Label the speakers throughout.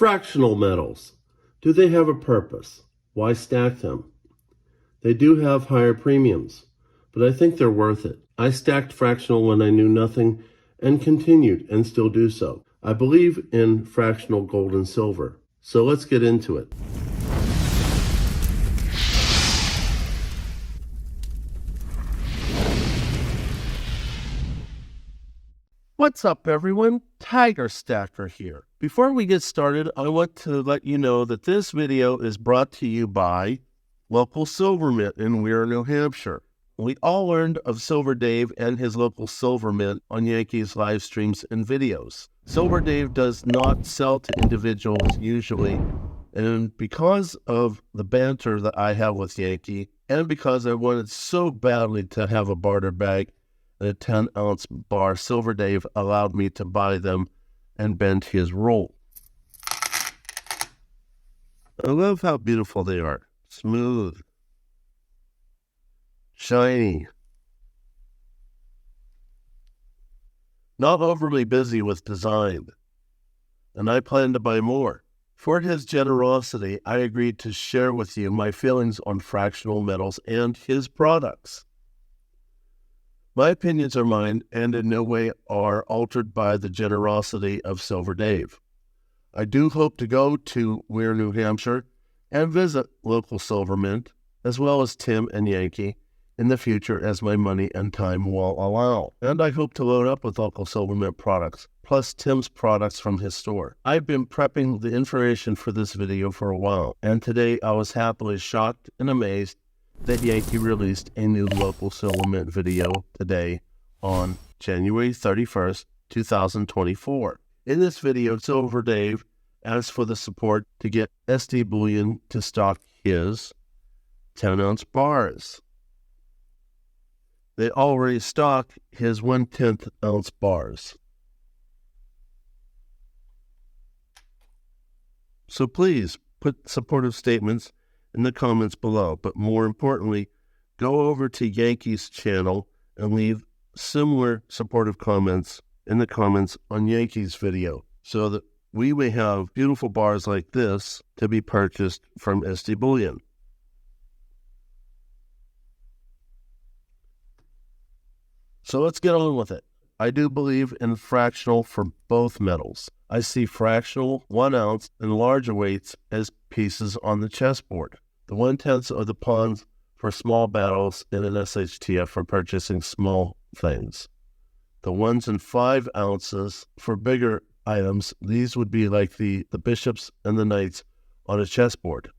Speaker 1: Fractional metals. Do they have a purpose? Why stack them? They do have higher premiums, but I think they're worth it. I stacked fractional when I knew nothing and continued and still do so. I believe in fractional gold and silver. So let's get into it. What's up, everyone? Tiger Stacker here. Before we get started, I want to let you know that this video is brought to you by local silver mint in Weir, New Hampshire. We all learned of Silver Dave and his local silver mint on Yankee's live streams and videos. Silver Dave does not sell to individuals usually, and because of the banter that I have with Yankee, and because I wanted so badly to have a barter bag and a 10-ounce bar, Silver Dave allowed me to buy them and bend his roll. I love how beautiful they are. Smooth, shiny, not overly busy with design, and I plan to buy more. For his generosity, I agreed to share with you my feelings on fractional metals and his products. My opinions are mine and in no way are altered by the generosity of Silver Dave. I do hope to go to Weir, New Hampshire and visit local silver mint, as well as Tim and Yankee, in the future as my money and time will allow. And I hope to load up with local silver mint products, plus Tim's products from his store. I've been prepping the information for this video for a while, and today I was happily shocked and amazed that Yankee released a new local silver mint video today on January 31st, 2024. In this video, Silver Dave asks for the support to get SD Bullion to stock his 10-ounce bars. They already stock his 1/10 ounce bars. So please put supportive statements in the comments below, but more importantly, go over to Yankee's channel and leave similar supportive comments in the comments on Yankee's video so that we may have beautiful bars like this to be purchased from SD Bullion. So let's get on with it. I do believe in fractional for both metals. I see fractional 1 ounce and larger weights as pieces on the chessboard. The 1/10 are the pawns for small battles in an SHTF for purchasing small things. The 1s and 5 ounces for bigger items, these would be like the bishops and the knights on a chessboard.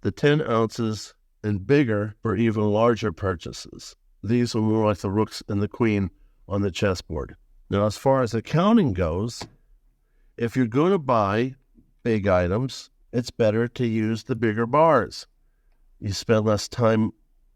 Speaker 1: The 10 ounces and bigger for even larger purchases. These are more like the rooks and the queen on the chessboard. Now, as far as accounting goes, if you're going to buy big items, it's better to use the bigger bars. You spend less time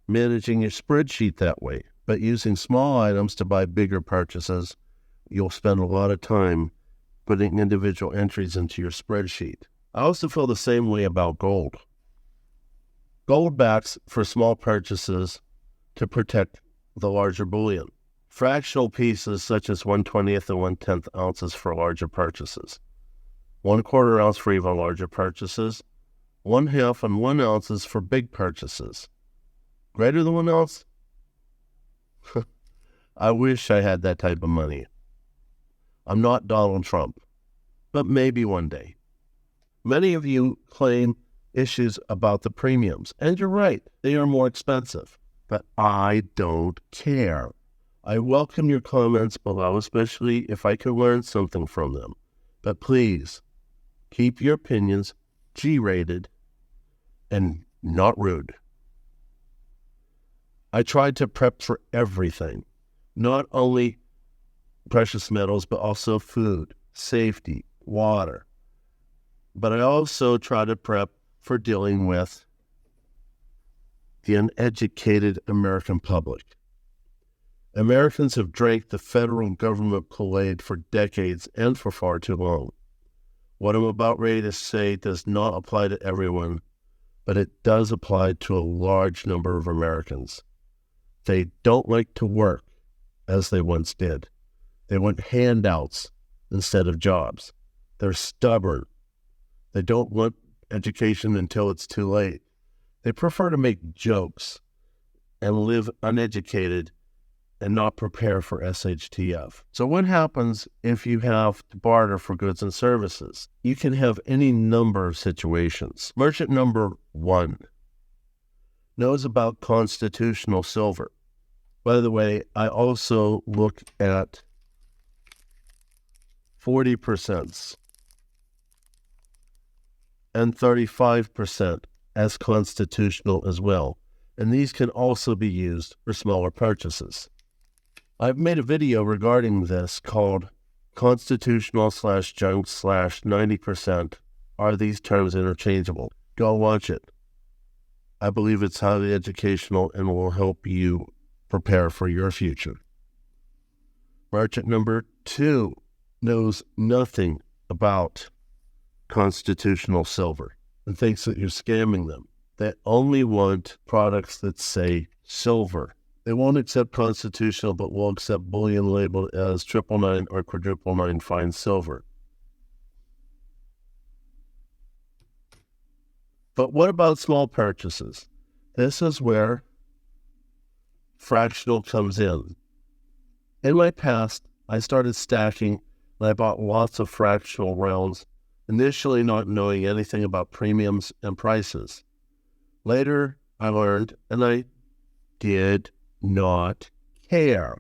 Speaker 1: managing your spreadsheet that way. But using small items to buy bigger purchases, you'll spend a lot of time putting individual entries into your spreadsheet. I also feel the same way about gold. Gold backs for small purchases to protect the larger bullion. Fractional pieces such as 1/20 and 1/10 ounces for larger purchases. 1/4 ounce for even larger purchases. 1/2 and 1 ounces for big purchases. Greater than 1 ounce? I wish I had that type of money. I'm not Donald Trump, but maybe one day. Many of you claim issues about the premiums, and you're right, they are more expensive, but I don't care. I welcome your comments below, especially if I can learn something from them. But please, keep your opinions G-rated and not rude. I tried to prep for everything, not only precious metals, but also food, safety, water. But I also try to prep for dealing with the uneducated American public. Americans have drank the federal government Kool-Aid for decades and for far too long. What I'm about ready to say does not apply to everyone, but it does apply to a large number of Americans. They don't like to work as they once did. They want handouts instead of jobs. They're stubborn. They don't want education until it's too late. They prefer to make jokes and live uneducated and not prepare for SHTF. So what happens if you have to barter for goods and services? You can have any number of situations. Merchant number 1 knows about constitutional silver. By the way, I also look at 40% and 35% as constitutional as well. And these can also be used for smaller purchases. I've made a video regarding this called constitutional/junk/90%. Are these terms interchangeable? Go watch it. I believe it's highly educational and will help you prepare for your future. Merchant number 2 knows nothing about constitutional silver and thinks that you're scamming them. They only want products that say silver. They won't accept constitutional, but will accept bullion labeled as 999 or 999 fine silver. But what about small purchases? This is where fractional comes in. In my past, I started stacking and I bought lots of fractional rounds, initially not knowing anything about premiums and prices. Later, I learned, and I did not care.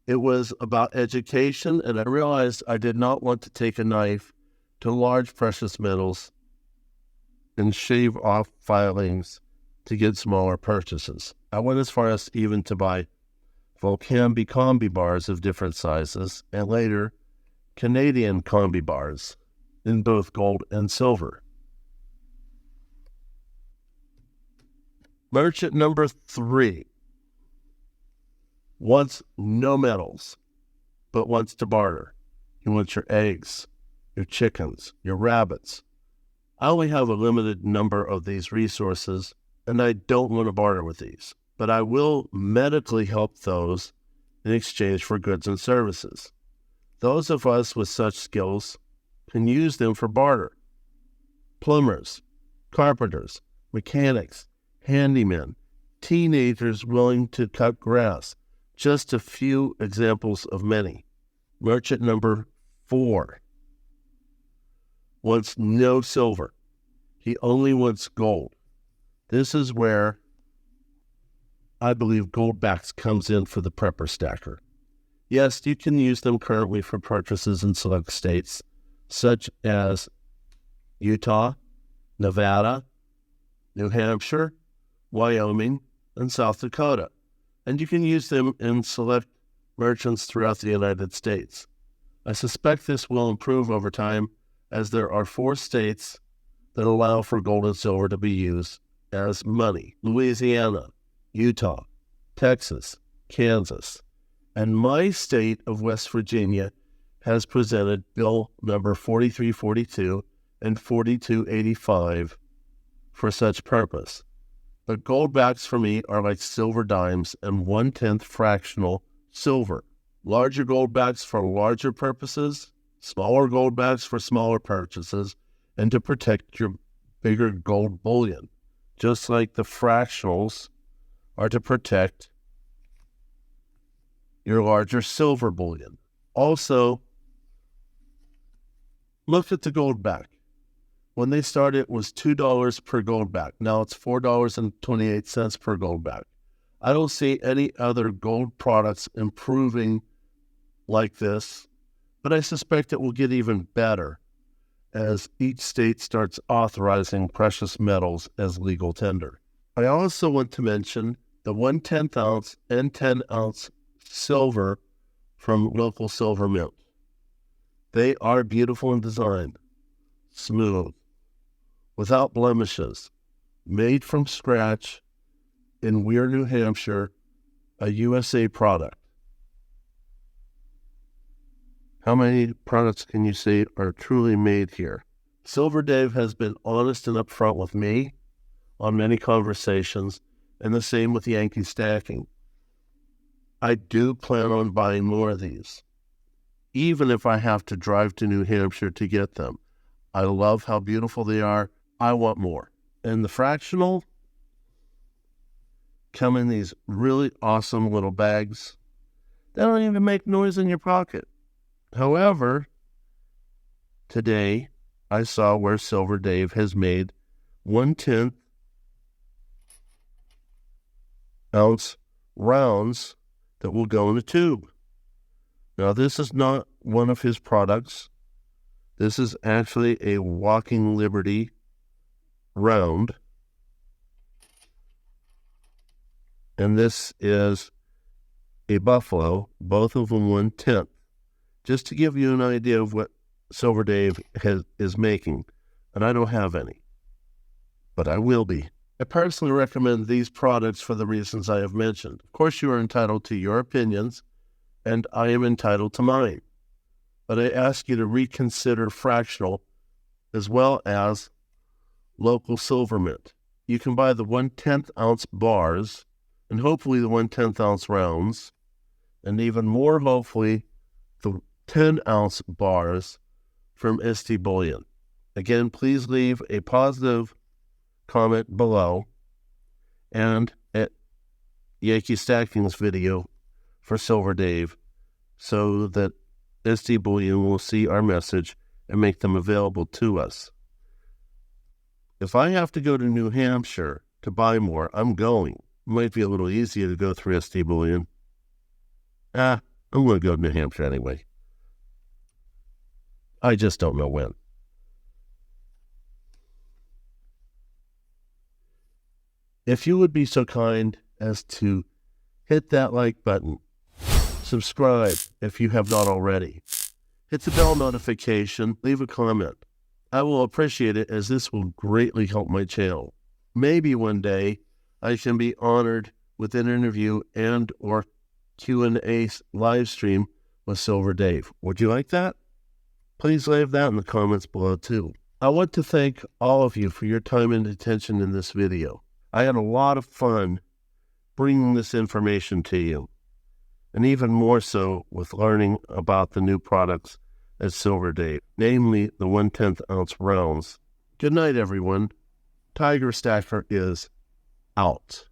Speaker 1: It was about education, and I realized I did not want to take a knife to large precious metals and shave off filings to get smaller purchases. I went as far as even to buy Volcambi combi bars of different sizes, and later Canadian combi bars in both gold and silver. Merchant number 3 wants no metals, but wants to barter. He wants your eggs, your chickens, your rabbits. I only have a limited number of these resources, and I don't want to barter with these, but I will medically help those in exchange for goods and services. Those of us with such skills can use them for barter. Plumbers, carpenters, mechanics, handymen, teenagers willing to cut grass, just a few examples of many. Merchant number 4 wants no silver. He only wants gold. This is where I believe Goldbacks comes in for the prepper stacker. Yes, you can use them currently for purchases in select states, such as Utah, Nevada, New Hampshire, Wyoming, and South Dakota. And you can use them in select merchants throughout the United States. I suspect this will improve over time, as there are 4 states that allow for gold and silver to be used as money: Louisiana, Utah, Texas, Kansas, and my state of West Virginia has presented Bill number 4342 and 4285 for such purpose. But goldbacks for me are like silver dimes and 1/10 fractional silver. Larger goldbacks for larger purposes, smaller goldbacks for smaller purchases, and to protect your bigger gold bullion, just like the fractionals are to protect your larger silver bullion. Also, look at the goldback. When they started, it was $2 per goldback. Now it's $4.28 per goldback. I don't see any other gold products improving like this, but I suspect it will get even better as each state starts authorizing precious metals as legal tender. I also want to mention the 1/10 ounce and 10 ounce silver from local silver mint. They are beautiful in design, smooth, without blemishes, made from scratch in Weir, New Hampshire, a USA product. How many products can you say are truly made here? Silver Dave has been honest and upfront with me on many conversations, and the same with Yankee stacking. I do plan on buying more of these, even if I have to drive to New Hampshire to get them. I love how beautiful they are. I want more. And the fractional come in these really awesome little bags. They don't even make noise in your pocket. However, today I saw where Silver Dave has made 1/10 ounce rounds that will go in a tube. Now, this is not one of his products. This is actually a Walking Liberty round. And this is a Buffalo, both of them 1/10. Just to give you an idea of what Silver Dave is making. And I don't have any, but I will be. I personally recommend these products for the reasons I have mentioned. Of course, you are entitled to your opinions, and I am entitled to mine. But I ask you to reconsider fractional as well as local silver mint. You can buy the 1/10 ounce bars and hopefully the 1/10 ounce rounds, and even more hopefully the 10 ounce bars from ST Bullion. Again, please leave a positive comment below and at Yankee Stacking's video for Silver Dave so that ST Bullion will see our message and make them available to us. If I have to go to New Hampshire to buy more, I'm going. It might be a little easier to go through ST Bullion. I'm going to go to New Hampshire anyway. I just don't know when. If you would be so kind as to hit that like button, subscribe if you have not already, hit the bell notification, leave a comment. I will appreciate it as this will greatly help my channel. Maybe one day I can be honored with an interview and or Q&A live stream with Silver Dave. Would you like that? Please leave that in the comments below too. I want to thank all of you for your time and attention in this video. I had a lot of fun bringing this information to you, and even more so with learning about the new products at Silver Dave, namely the 1/10 ounce rounds. Good night, everyone. Tiger Stacker is out.